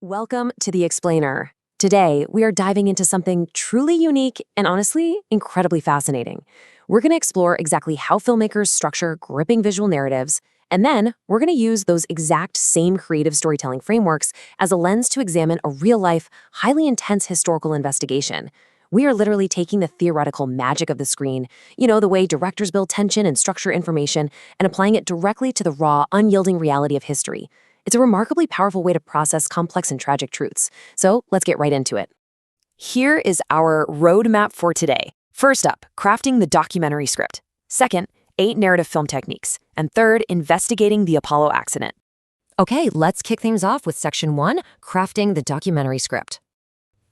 Welcome to The Explainer. Today, we are diving into something truly unique and honestly, incredibly fascinating. We're going to explore exactly how filmmakers structure gripping visual narratives, and then we're going to use those exact same creative storytelling frameworks as a lens to examine a real-life, highly intense historical investigation. We are literally taking the theoretical magic of the screen, the way directors build tension and structure information, and applying it directly to the raw, unyielding reality of history. It's a remarkably powerful way to process complex and tragic truths. So let's get right into it. Here is our roadmap for today. First up, crafting the documentary script. Second, 8 narrative film techniques. And third, investigating the Apollo accident. Okay, let's kick things off with Section 1, crafting the documentary script.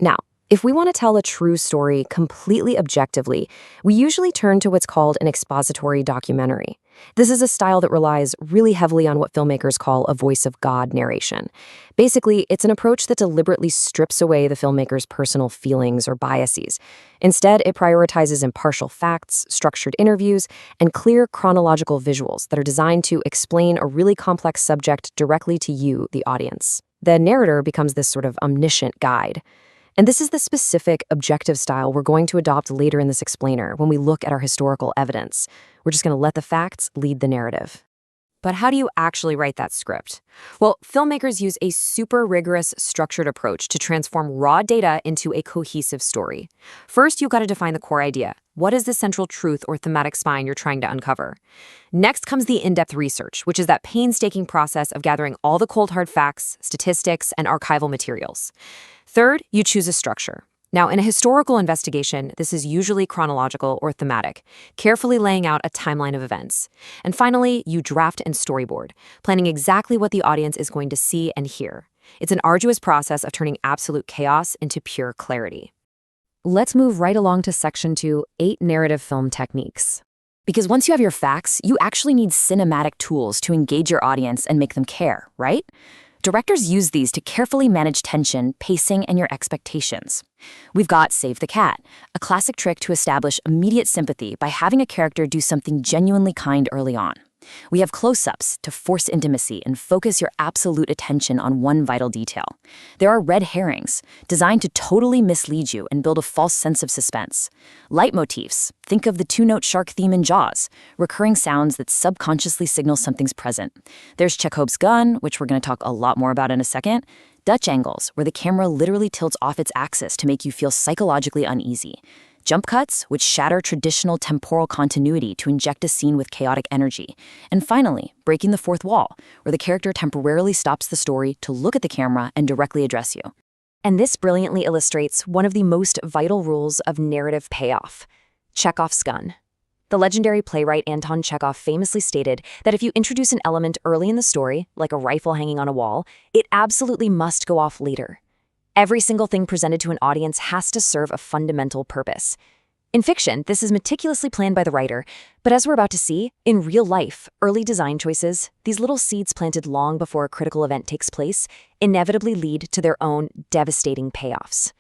Now, if we want to tell a true story completely objectively, we usually turn to what's called an expository documentary. This is a style that relies really heavily on what filmmakers call a voice of God narration. Basically, it's an approach that deliberately strips away the filmmaker's personal feelings or biases. Instead, it prioritizes impartial facts, structured interviews, and clear chronological visuals that are designed to explain a really complex subject directly to you, the audience. The narrator becomes this sort of omniscient guide. And this is the specific, objective style we're going to adopt later in this explainer when we look at our historical evidence. We're just going to let the facts lead the narrative. But how do you actually write that script? Well, filmmakers use a super rigorous, structured approach to transform raw data into a cohesive story. First, you've got to define the core idea. What is the central truth or thematic spine you're trying to uncover? Next comes the in-depth research, which is that painstaking process of gathering all the cold hard facts, statistics, and archival materials. Third, you choose a structure. Now, in a historical investigation, this is usually chronological or thematic, carefully laying out a timeline of events. And finally, you draft and storyboard, planning exactly what the audience is going to see and hear. It's an arduous process of turning absolute chaos into pure clarity. Let's move right along to Section 2, 8 narrative film techniques. Because once you have your facts, you actually need cinematic tools to engage your audience and make them care, right? Directors use these to carefully manage tension, pacing, and your expectations. We've got Save the Cat, a classic trick to establish immediate sympathy by having a character do something genuinely kind early on. We have close-ups to force intimacy and focus your absolute attention on one vital detail. There are red herrings, designed to totally mislead you and build a false sense of suspense. Leitmotifs, think of the two-note shark theme in Jaws, recurring sounds that subconsciously signal something's present. There's Chekhov's gun, which we're going to talk a lot more about in a second. Dutch angles, where the camera literally tilts off its axis to make you feel psychologically uneasy. Jump cuts, which shatter traditional temporal continuity to inject a scene with chaotic energy. And finally, breaking the fourth wall, where the character temporarily stops the story to look at the camera and directly address you. And this brilliantly illustrates one of the most vital rules of narrative payoff: Chekhov's gun. The legendary playwright Anton Chekhov famously stated that if you introduce an element early in the story, like a rifle hanging on a wall, it absolutely must go off later. Every single thing presented to an audience has to serve a fundamental purpose. In fiction, this is meticulously planned by the writer, but as we're about to see, in real life, early design choices, these little seeds planted long before a critical event takes place, inevitably lead to their own devastating payoffs.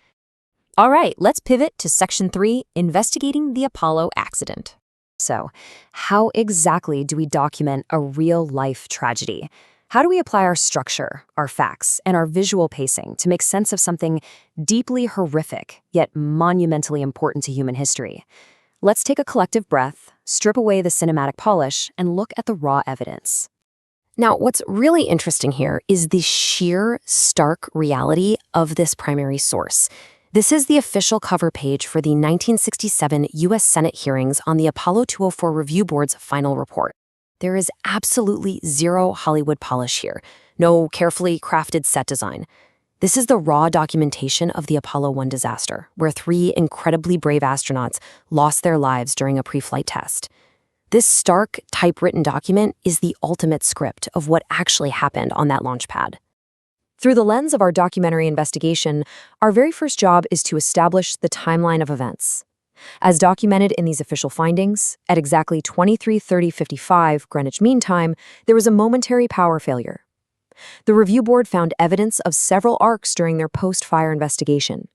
All right, let's pivot to Section 3, investigating the Apollo accident. So, how exactly do we document a real-life tragedy? How do we apply our structure, our facts, and our visual pacing to make sense of something deeply horrific, yet monumentally important to human history? Let's take a collective breath, strip away the cinematic polish, and look at the raw evidence. Now, what's really interesting here is the sheer, stark reality of this primary source. This is the official cover page for the 1967 U.S. Senate hearings on the Apollo 204 Review Board's final report. There is absolutely zero Hollywood polish here, no carefully crafted set design. This is the raw documentation of the Apollo 1 disaster, where 3 incredibly brave astronauts lost their lives during a pre-flight test. This stark, typewritten document is the ultimate script of what actually happened on that launch pad. Through the lens of our documentary investigation, our very first job is to establish the timeline of events. As documented in these official findings, at exactly 23:30:55 Greenwich Mean Time, there was a momentary power failure. The review board found evidence of several arcs during their post-fire investigation.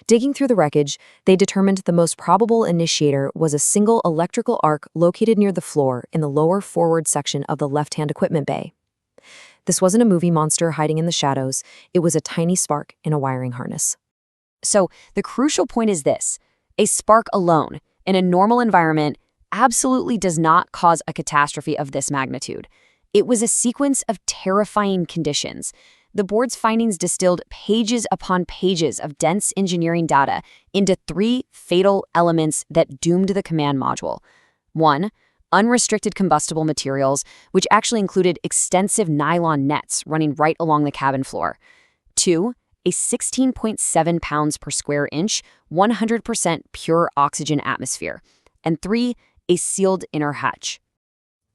Digging through the wreckage, they determined the most probable initiator was a single electrical arc located near the floor in the lower forward section of the left-hand equipment bay. This wasn't a movie monster hiding in the shadows. It was a tiny spark in a wiring harness. So the crucial point is this. A spark alone, in a normal environment, absolutely does not cause a catastrophe of this magnitude. It was a sequence of terrifying conditions. The board's findings distilled pages upon pages of dense engineering data into 3 fatal elements that doomed the command module. 1. Unrestricted combustible materials, which actually included extensive nylon nets running right along the cabin floor. 2. A 16.7 pounds per square inch, 100% pure oxygen atmosphere. And 3. A sealed inner hatch.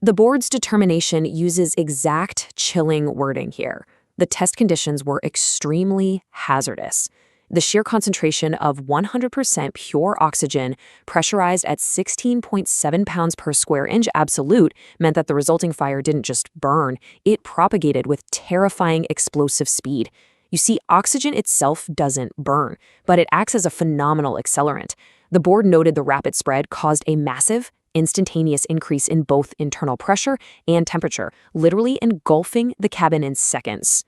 The board's determination uses exact chilling wording here. The test conditions were extremely hazardous. The sheer concentration of 100% pure oxygen pressurized at 16.7 pounds per square inch absolute meant that the resulting fire didn't just burn, it propagated with terrifying explosive speed. You see, oxygen itself doesn't burn, but it acts as a phenomenal accelerant. The board noted the rapid spread caused a massive, instantaneous increase in both internal pressure and temperature, literally engulfing the cabin in seconds.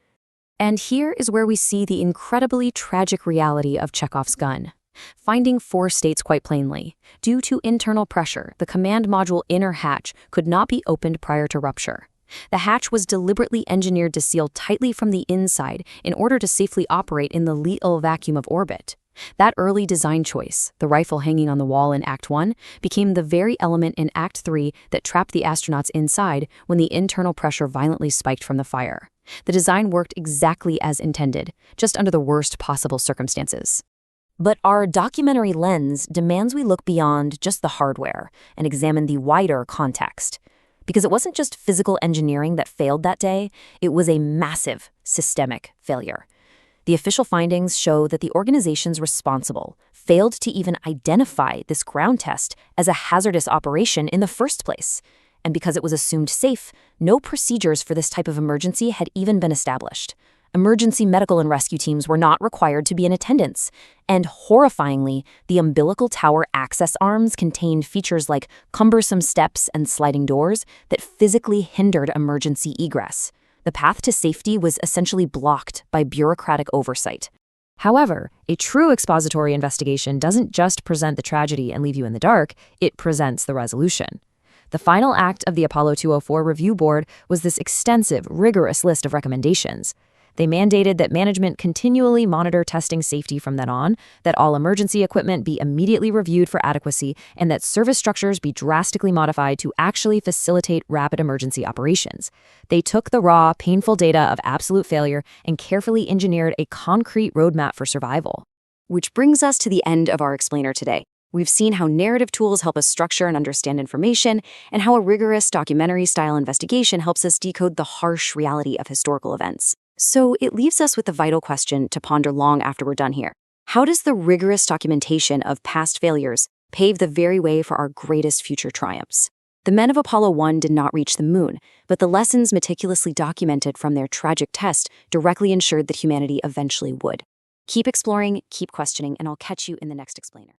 And here is where we see the incredibly tragic reality of Chekhov's gun. Finding 4 states quite plainly. Due to internal pressure, the command module inner hatch could not be opened prior to rupture. The hatch was deliberately engineered to seal tightly from the inside in order to safely operate in the lethal vacuum of orbit. That early design choice, the rifle hanging on the wall in Act 1, became the very element in Act 3 that trapped the astronauts inside when the internal pressure violently spiked from the fire. The design worked exactly as intended, just under the worst possible circumstances. But our documentary lens demands we look beyond just the hardware and examine the wider context. Because it wasn't just physical engineering that failed that day, it was a massive systemic failure. The official findings show that the organizations responsible failed to even identify this ground test as a hazardous operation in the first place. And because it was assumed safe, no procedures for this type of emergency had even been established. Emergency medical and rescue teams were not required to be in attendance. And horrifyingly, the umbilical tower access arms contained features like cumbersome steps and sliding doors that physically hindered emergency egress. The path to safety was essentially blocked by bureaucratic oversight. However, a true expository investigation doesn't just present the tragedy and leave you in the dark, it presents the resolution. The final act of the Apollo 204 Review Board was this extensive, rigorous list of recommendations. They mandated that management continually monitor testing safety from then on, that all emergency equipment be immediately reviewed for adequacy, and that service structures be drastically modified to actually facilitate rapid emergency operations. They took the raw, painful data of absolute failure and carefully engineered a concrete roadmap for survival. Which brings us to the end of our explainer today. We've seen how narrative tools help us structure and understand information, and how a rigorous documentary-style investigation helps us decode the harsh reality of historical events. So it leaves us with the vital question to ponder long after we're done here. How does the rigorous documentation of past failures pave the very way for our greatest future triumphs? The men of Apollo 1 did not reach the moon, but the lessons meticulously documented from their tragic test directly ensured that humanity eventually would. Keep exploring, keep questioning, and I'll catch you in the next explainer.